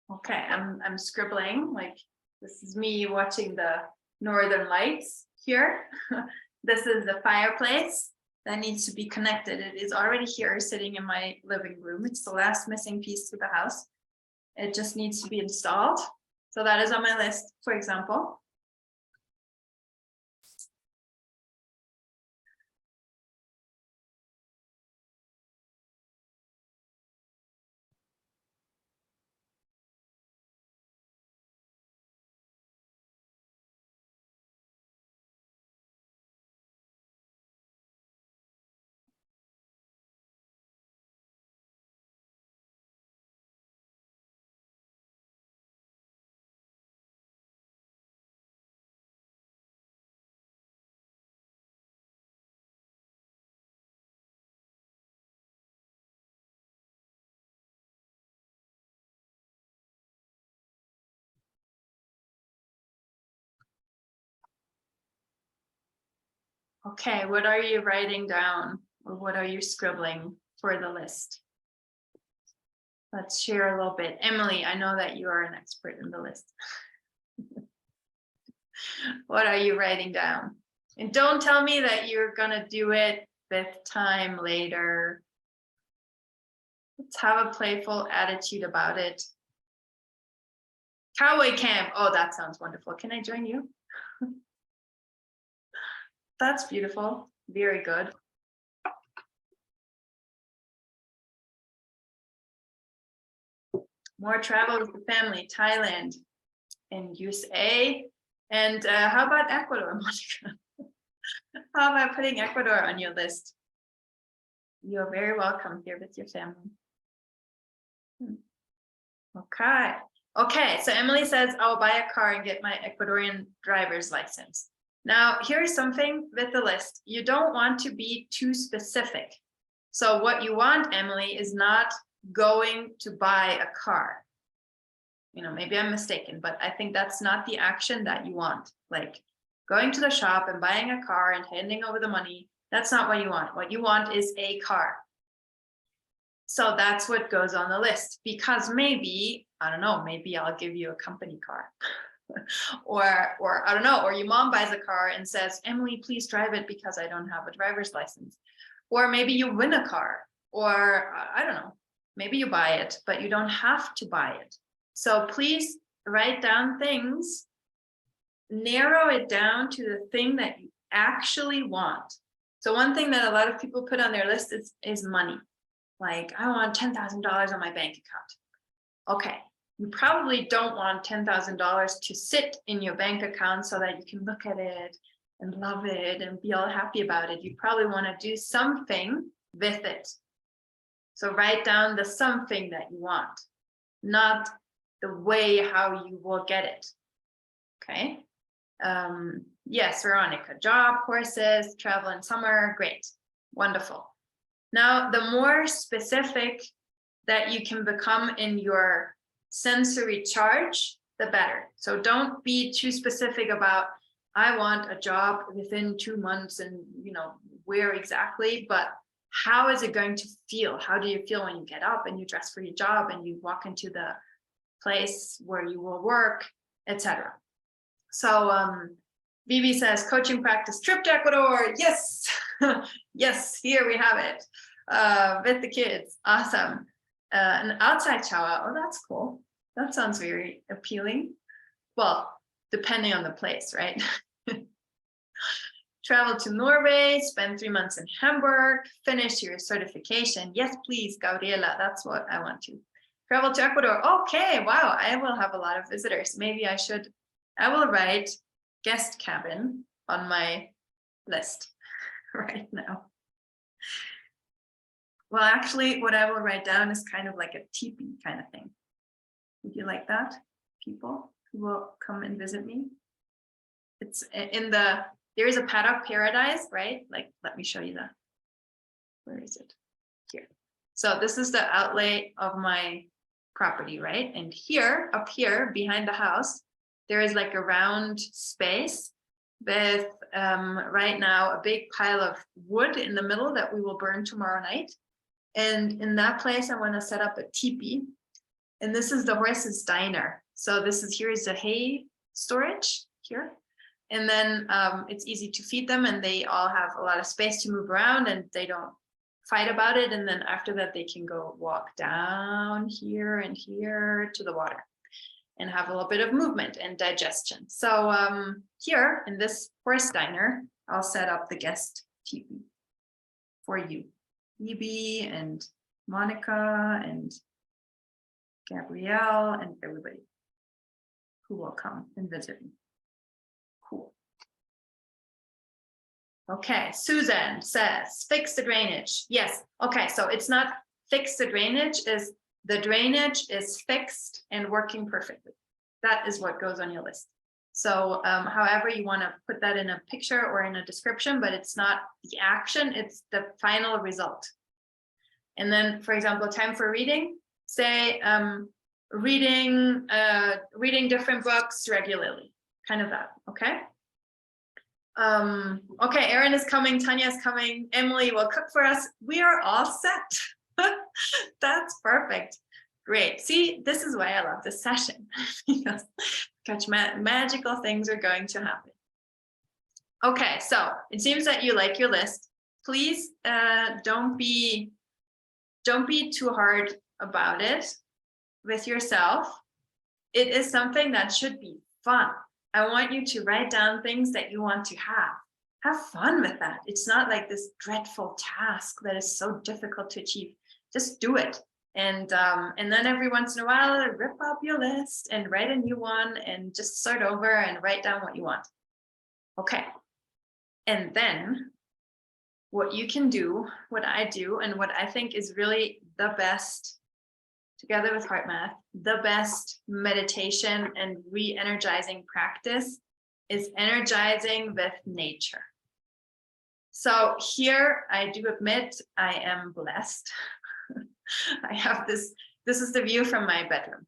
Okay, I'm scribbling, like this is me watching the Northern Lights here. This is the fireplace that needs to be connected. It is already here sitting in my living room. It's the last missing piece to the house. It just needs to be installed. So that is on my list, for example. Okay, what are you writing down or what are you scribbling for the list? Let's share a little bit. Emily, I know that you are an expert in the list. What are you writing down? And don't tell me that you're gonna do it 5th time later. Let's have a playful attitude about it. Cowboy camp. Oh, that sounds wonderful. Can I join you? That's beautiful. Very good. More travel with the family, Thailand. in USA. And how about Ecuador, Monica? How about putting Ecuador on your list? You're very welcome here with your family. Okay. Okay, so Emily says, I'll buy a car and get my Ecuadorian driver's license. Now, here's something with the list. You don't want to be too specific. So what you want, Emily, is not going to buy a car. You know, maybe I'm mistaken, but I think that's not the action that you want. Like going to the shop and buying a car and handing over the money, that's not what you want. What you want is a car. So that's what goes on the list, because maybe, I don't know, maybe I'll give you a company car. or I don't know, or your mom buys a car and says, Emily, please drive it because I don't have a driver's license. Or maybe you win a car, or I don't know, maybe you buy it, but you don't have to buy it. So please write down things, narrow it down to the thing that you actually want. So one thing that a lot of people put on their list is money. Like, I want $10,000 on my bank account. Okay, you probably don't want $10,000 to sit in your bank account so that you can look at it and love it and be all happy about it. You probably want to do something with it. So write down the something that you want, not the way how you will get it. Okay. Yes, Veronica, job, courses, travel in summer, great, wonderful. Now, the more specific that you can become in your sensory charge, the better. So don't be too specific about, I want a job within 2 months and, you know, where exactly, but how is it going to feel? How do you feel when you get up and you dress for your job and you walk into the place where you will work, etc. So Vivi says, coaching practice trip to Ecuador. Yes, yes, here we have it with the kids. Awesome. An outside shower. Oh, that's cool. That sounds very appealing. Well, depending on the place, right? Travel to Norway, spend 3 months in Hamburg, finish your certification. Yes, please, Gabriela, that's what I want to. Travel to Ecuador. Okay, wow, I will have a lot of visitors. Maybe I will write guest cabin on my list right now. Well, actually, what I will write down is kind of like a teepee kind of thing. Would you like that, people who will come and visit me? It's in there is a paddock paradise, right? Like, let me show you that. Where is it? Here. So this is the outlay of my property, right? And here, up here, behind the house, there is like a round space with right now a big pile of wood in the middle that we will burn tomorrow night. And in that place, I want to set up a teepee. And this is the horse's diner. So here's the hay storage here. And then it's easy to feed them and they all have a lot of space to move around and they don't fight about it. And then after that, they can go walk down here and here to the water and have a little bit of movement and digestion. So here in this horse diner, I'll set up the guest teepee for you. Evie and Monica and Gabrielle and everybody who will come and visit me. Cool. Okay, Susan says, fix the drainage. Yes, okay, so it's not fix the drainage, is the drainage is fixed and working perfectly. That is what goes on your list. So however you want to put that in a picture or in a description, but it's not the action, it's the final result. And then, for example, time for reading, say reading different books regularly, kind of that, okay? Okay, Erin is coming, Tanya is coming, Emily will cook for us. We are all set. That's perfect. Great. See, this is why I love this session because such magical things are going to happen. Okay, so it seems that you like your list. Please don't be too hard about it with yourself. It is something that should be fun. I want you to write down things that you want to have. Have fun with that. It's not like this dreadful task that is so difficult to achieve. Just do it And then every once in a while, rip up your list and write a new one and just start over and write down what you want. Okay. And then what you can do, what I do, and what I think is really the best, together with heart math, the best meditation and re-energizing practice is energizing with nature. So here I do admit I am blessed. I have this is the view from my bedroom.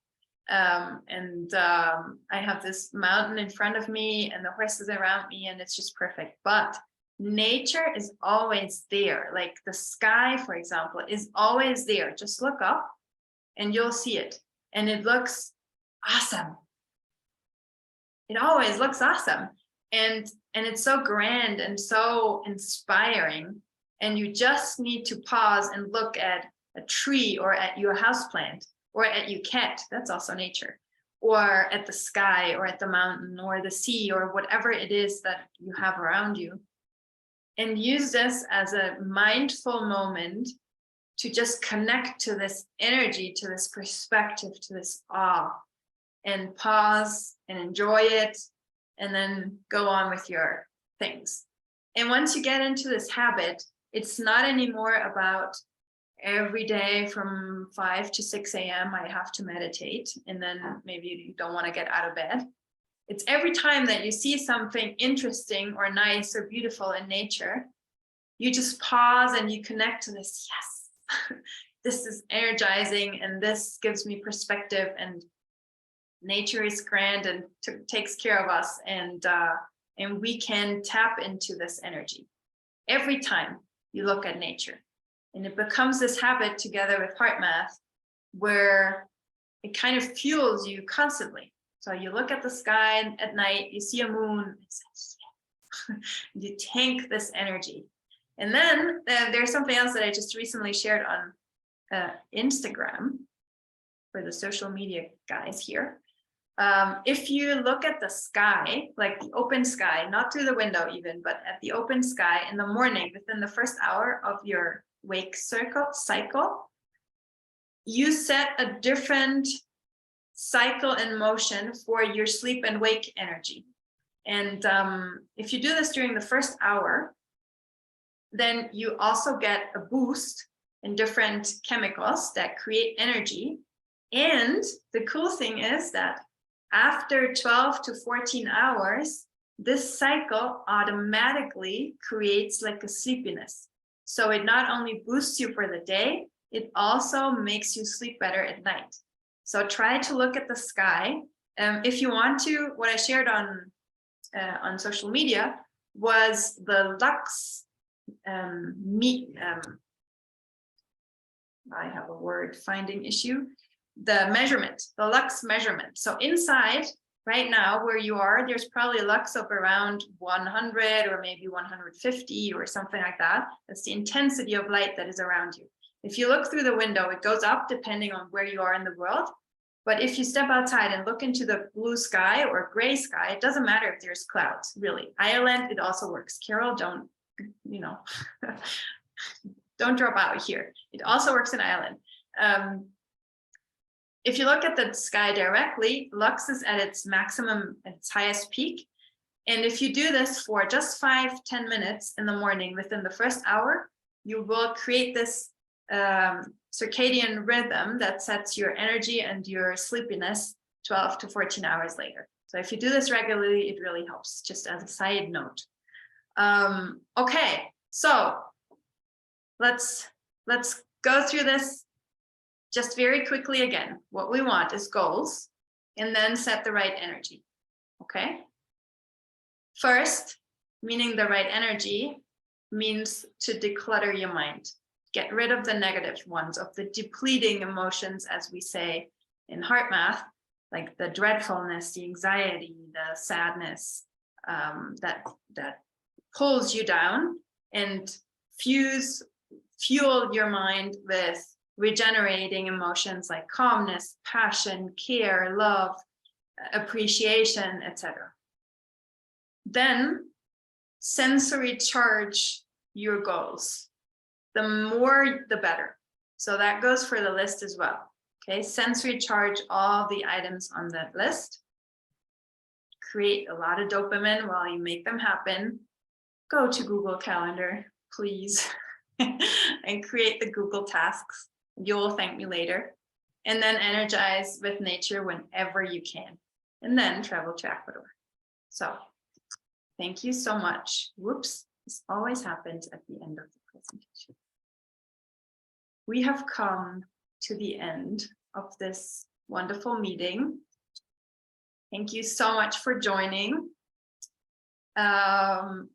I have this mountain in front of me and the horses around me, and it's just perfect. But nature is always there. Like the sky, for example, is always there. Just look up and you'll see it. And it looks awesome. It always looks awesome. And it's so grand and so inspiring. And you just need to pause and look at a tree or at your houseplant or at your cat. That's also nature. Or at the sky or at the mountain or the sea or whatever it is that you have around you. And use this as a mindful moment to just connect to this energy, to this perspective, to this awe, and pause and enjoy it, and then go on with your things. And once you get into this habit, it's not anymore about every day from 5 to 6 a.m. I have to meditate, and then maybe you don't want to get out of bed. It's every time that you see something interesting or nice or beautiful in nature, you just pause and you connect to this. Yes, this is energizing, and this gives me perspective, and nature is grand and takes care of us, and we can tap into this energy every time you look at nature. And it becomes this habit together with heart math where it kind of fuels you constantly. So you look at the sky at night, you see a moon, you tank this energy. And then there's something else that I just recently shared on Instagram for the social media guys here. If you look at the sky, like the open sky, not through the window even, but at the open sky in the morning, within the first hour of your wake cycle, you set a different cycle in motion for your sleep and wake energy. And if you do this during the first hour, then you also get a boost in different chemicals that create energy. And the cool thing is that after 12 to 14 hours, this cycle automatically creates like a sleepiness. So it not only boosts you for the day, it also makes you sleep better at night. So try to look at the sky. If you want to, what I shared on social media was the Lux I have a word finding issue. The measurement, the Lux measurement. So inside, right now, where you are, there's probably a Lux of around 100 or maybe 150 or something like that. That's the intensity of light that is around you. If you look through the window, it goes up depending on where you are in the world. But if you step outside and look into the blue sky or gray sky, it doesn't matter if there's clouds, really. Ireland, it also works. Carol, don't, don't drop out here. It also works in Ireland. If you look at the sky directly, Lux is at its maximum, at its highest peak. And if you do this for just 5-10 minutes in the morning within the first hour, you will create this circadian rhythm that sets your energy and your sleepiness 12 to 14 hours later. So if you do this regularly, it really helps, just as a side note. Okay, so let's go through this just very quickly again. What we want is goals, and then set the right energy, okay? First, meaning the right energy means to declutter your mind. Get rid of the negative ones, of the depleting emotions, as we say in heart math, like the dreadfulness, the anxiety, the sadness that pulls you down, and fuel your mind with regenerating emotions like calmness, passion, care, love, appreciation, etc. Then sensory charge your goals. The more, the better. So that goes for the list as well. Okay, sensory charge all the items on that list. Create a lot of dopamine while you make them happen. Go to Google Calendar, please, and create the Google tasks. You will thank me later. And then energize with nature whenever you can. And then travel to Ecuador. So thank you so much. Whoops, this always happens at the end of the presentation. We have come to the end of this wonderful meeting. Thank you so much for joining.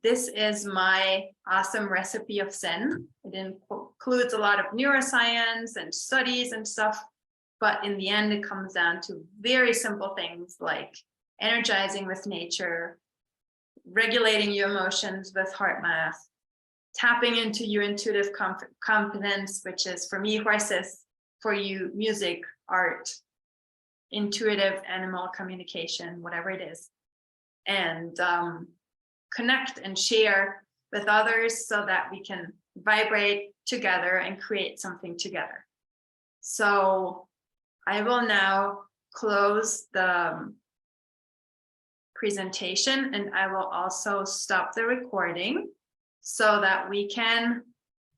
This is my awesome recipe of Zen. It includes a lot of neuroscience and studies and stuff, but in the end, it comes down to very simple things like energizing with nature, regulating your emotions with heart math, tapping into your intuitive competence, which is for me, horses, for you, music, art, intuitive animal communication, whatever it is, and connect and share with others so that we can vibrate together and create something together. So I will now close the presentation, and I will also stop the recording so that we can